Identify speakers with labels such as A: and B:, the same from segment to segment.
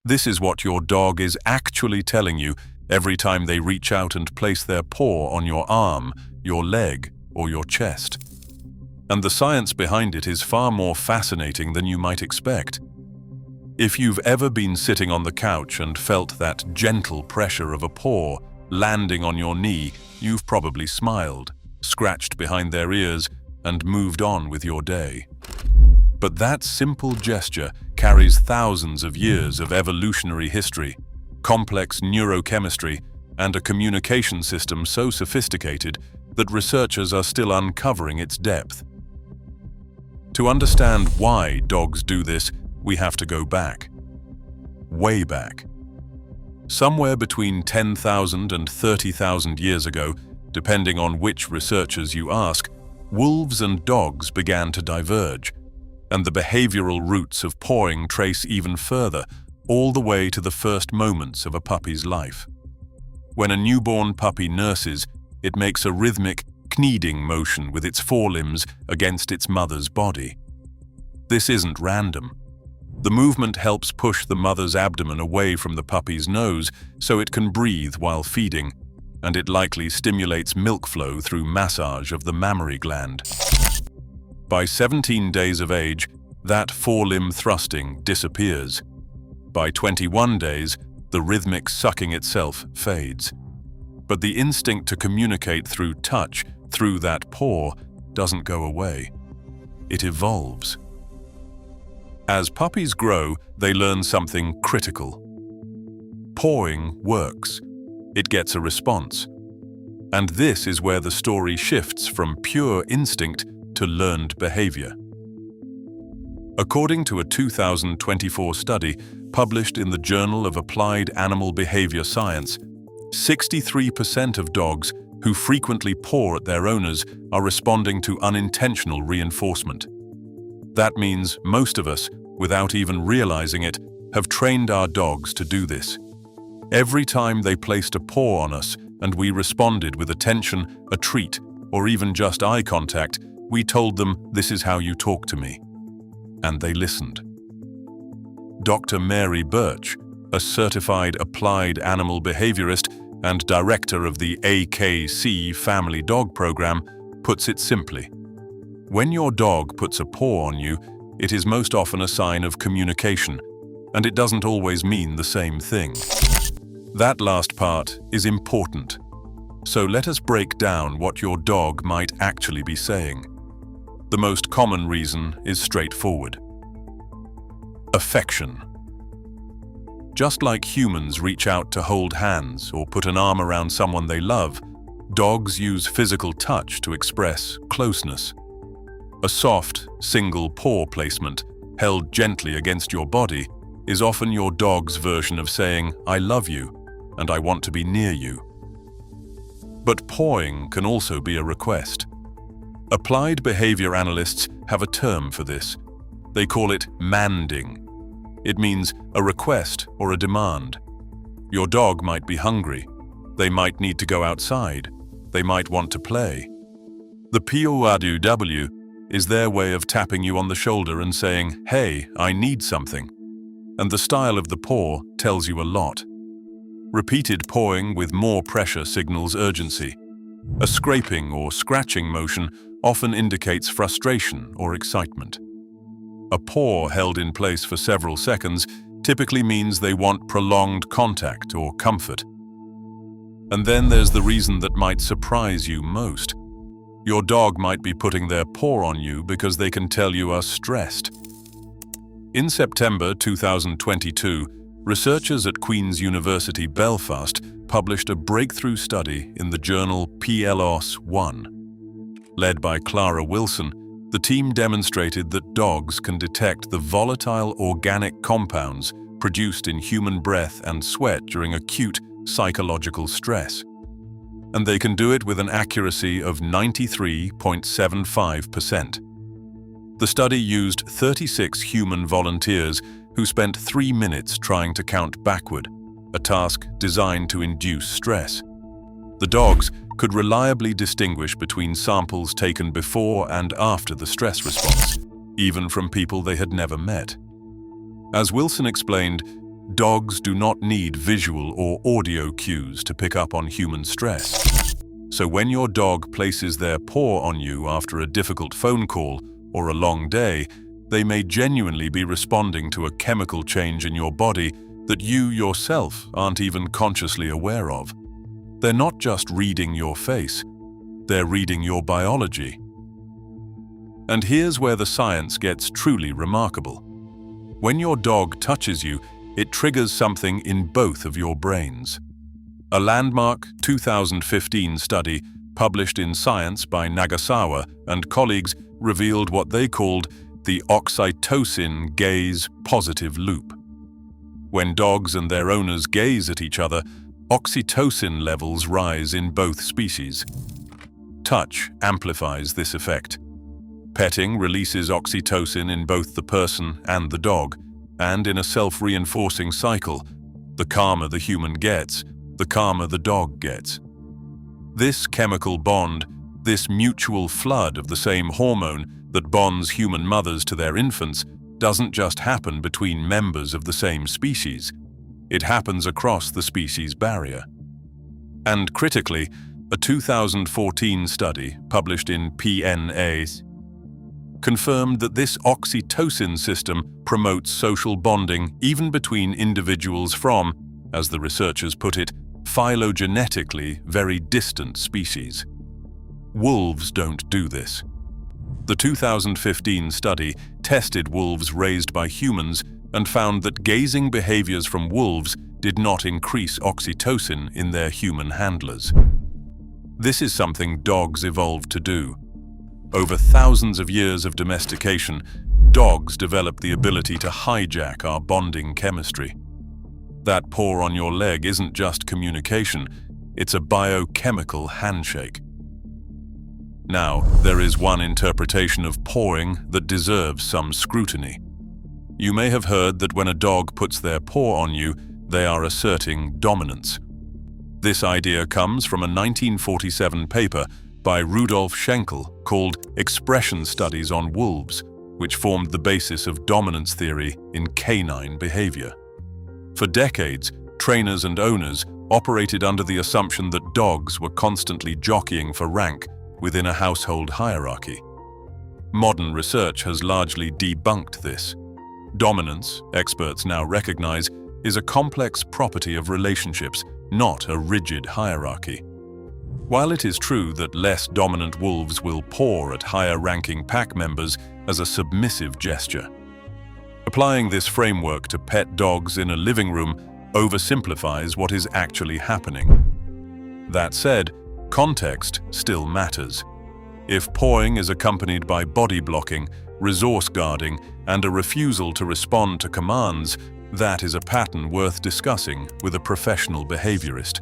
A: This is what your dog is actually telling you every time they reach out and place their paw on your arm, your leg, or your chest. And the science behind it is far more fascinating than you might expect. If you've ever been sitting on the couch and felt that gentle pressure of a paw landing on your knee, you've probably smiled, scratched behind their ears, and moved on with your day. But that simple gesture carries thousands of years of evolutionary history, complex neurochemistry, and a communication system so sophisticated that researchers are still uncovering its depth. To understand why dogs do this, we have to go back. Way back. Somewhere between 10,000 and 30,000 years ago, depending on which researchers you ask, wolves and dogs began to diverge, and the behavioral roots of pawing trace even further, all the way to the first moments of a puppy's life. When a newborn puppy nurses, it makes a rhythmic kneading motion with its forelimbs against its mother's body. This isn't random. The movement helps push the mother's abdomen away from the puppy's nose so it can breathe while feeding, and it likely stimulates milk flow through massage of the mammary gland. By 17 days of age, that forelimb thrusting disappears. By 21 days, the rhythmic sucking itself fades. But the instinct to communicate through touch, through that paw, doesn't go away. It evolves. As puppies grow, they learn something critical. Pawing works. It gets a response. And this is where the story shifts from pure instinct to learned behavior. According to a 2024 study published in the Journal of Applied Animal Behavior Science, 63% of dogs who frequently paw at their owners are responding to unintentional reinforcement. That means most of us, without even realizing it, have trained our dogs to do this. Every time they placed a paw on us and we responded with attention, a treat, or even just eye contact, we told them, "This is how you talk to me." And they listened. Dr. Mary Birch, a certified applied animal behaviorist and director of the AKC Family Dog Program, puts it simply. When your dog puts a paw on you, it is most often a sign of communication, and it doesn't always mean the same thing. That last part is important. So let us break down what your dog might actually be saying. The most common reason is straightforward. Affection. Just like humans reach out to hold hands or put an arm around someone they love, dogs use physical touch to express closeness. A soft, single paw placement, held gently against your body, is often your dog's version of saying, "I love you, and I want to be near you." But pawing can also be a request. Applied behavior analysts have a term for this. They call it manding. It means a request or a demand. Your dog might be hungry. They might need to go outside. They might want to play. The POW is their way of tapping you on the shoulder and saying, "Hey, I need something." And the style of the paw tells you a lot. Repeated pawing with more pressure signals urgency. A scraping or scratching motion often indicates frustration or excitement. A paw held in place for several seconds typically means they want prolonged contact or comfort. And then there's the reason that might surprise you most. Your dog might be putting their paw on you because they can tell you are stressed. In September 2022, researchers at Queen's University Belfast published a breakthrough study in the journal PLOS One. Led by Clara Wilson, the team demonstrated that dogs can detect the volatile organic compounds produced in human breath and sweat during acute psychological stress. And they can do it with an accuracy of 93.75%. The study used 36 human volunteers who spent 3 minutes trying to count backward, a task designed to induce stress. The dogs could reliably distinguish between samples taken before and after the stress response, even from people they had never met. As Wilson explained, Dogs do not need visual or audio cues to pick up on human stress. So when your dog places their paw on you after a difficult phone call or a long day, they may genuinely be responding to a chemical change in your body that you yourself aren't even consciously aware of. They're not just reading your face, they're reading your biology. And here's where the science gets truly remarkable. When your dog touches you, it triggers something in both of your brains. A landmark 2015 study published in Science by Nagasawa and colleagues revealed what they called the oxytocin gaze positive loop. When dogs and their owners gaze at each other, oxytocin levels rise in both species. Touch amplifies this effect. Petting releases oxytocin in both the person and the dog, and in a self-reinforcing cycle, the calmer the human gets, the calmer the dog gets. This chemical bond, this mutual flood of the same hormone that bonds human mothers to their infants, doesn't just happen between members of the same species. It happens across the species barrier. And critically, a 2014 study published in PNAS confirmed that this oxytocin system promotes social bonding even between individuals from, as the researchers put it, phylogenetically very distant species. Wolves don't do this. The 2015 study tested wolves raised by humans and found that gazing behaviors from wolves did not increase oxytocin in their human handlers. This is something dogs evolved to do. Over thousands of years of domestication, dogs developed the ability to hijack our bonding chemistry. That paw on your leg isn't just communication, it's a biochemical handshake. Now, there is one interpretation of pawing that deserves some scrutiny. You may have heard that when a dog puts their paw on you, they are asserting dominance. This idea comes from a 1947 paper by Rudolf Schenkel called Expression Studies on Wolves, which formed the basis of dominance theory in canine behavior. For decades, trainers and owners operated under the assumption that dogs were constantly jockeying for rank within a household hierarchy. Modern research has largely debunked this. Dominance, experts now recognize, is a complex property of relationships, not a rigid hierarchy. While it is true that less dominant wolves will paw at higher-ranking pack members as a submissive gesture, applying this framework to pet dogs in a living room oversimplifies what is actually happening. That said, context still matters. If pawing is accompanied by body blocking, resource guarding, and a refusal to respond to commands, that is a pattern worth discussing with a professional behaviorist.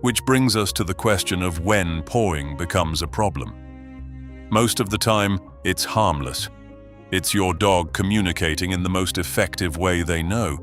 A: Which brings us to the question of when pawing becomes a problem. Most of the time, it's harmless. It's your dog communicating in the most effective way they know.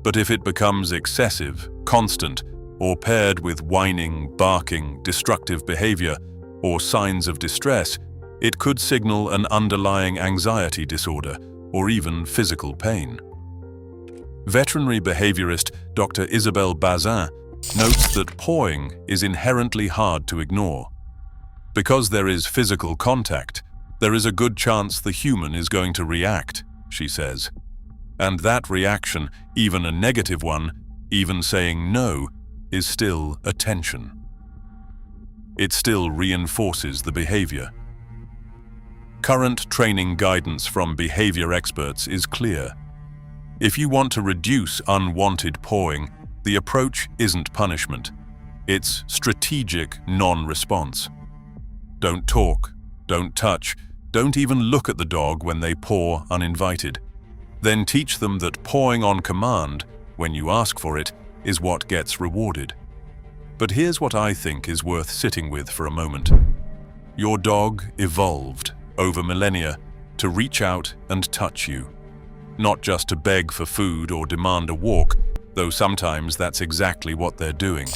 A: But if it becomes excessive, constant, or paired with whining, barking, destructive behavior, or signs of distress, it could signal an underlying anxiety disorder or even physical pain. Veterinary behaviorist Dr. Isabelle Bazin notes that pawing is inherently hard to ignore. Because there is physical contact, there is a good chance the human is going to react, she says. And that reaction, even a negative one, even saying no, is still attention. It still reinforces the behavior. Current training guidance from behavior experts is clear. If you want to reduce unwanted pawing, the approach isn't punishment. It's strategic non-response. Don't talk, don't touch, don't even look at the dog when they paw uninvited. Then teach them that pawing on command, when you ask for it, is what gets rewarded. But here's what I think is worth sitting with for a moment. Your dog evolved over millennia to reach out and touch you. Not just to beg for food or demand a walk, though sometimes that's exactly what they're doing.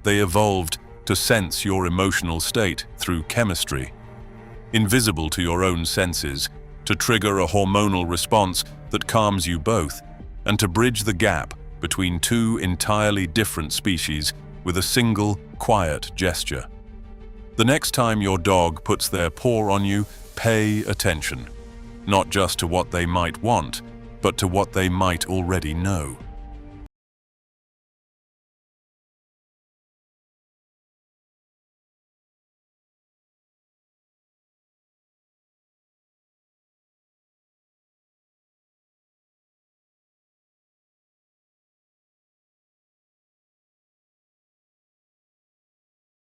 A: They evolved to sense your emotional state through chemistry. Invisible to your own senses, to trigger a hormonal response that calms you both, and to bridge the gap between two entirely different species with a single, quiet gesture. The next time your dog puts their paw on you, pay attention, not just to what they might want, but to what they might already know.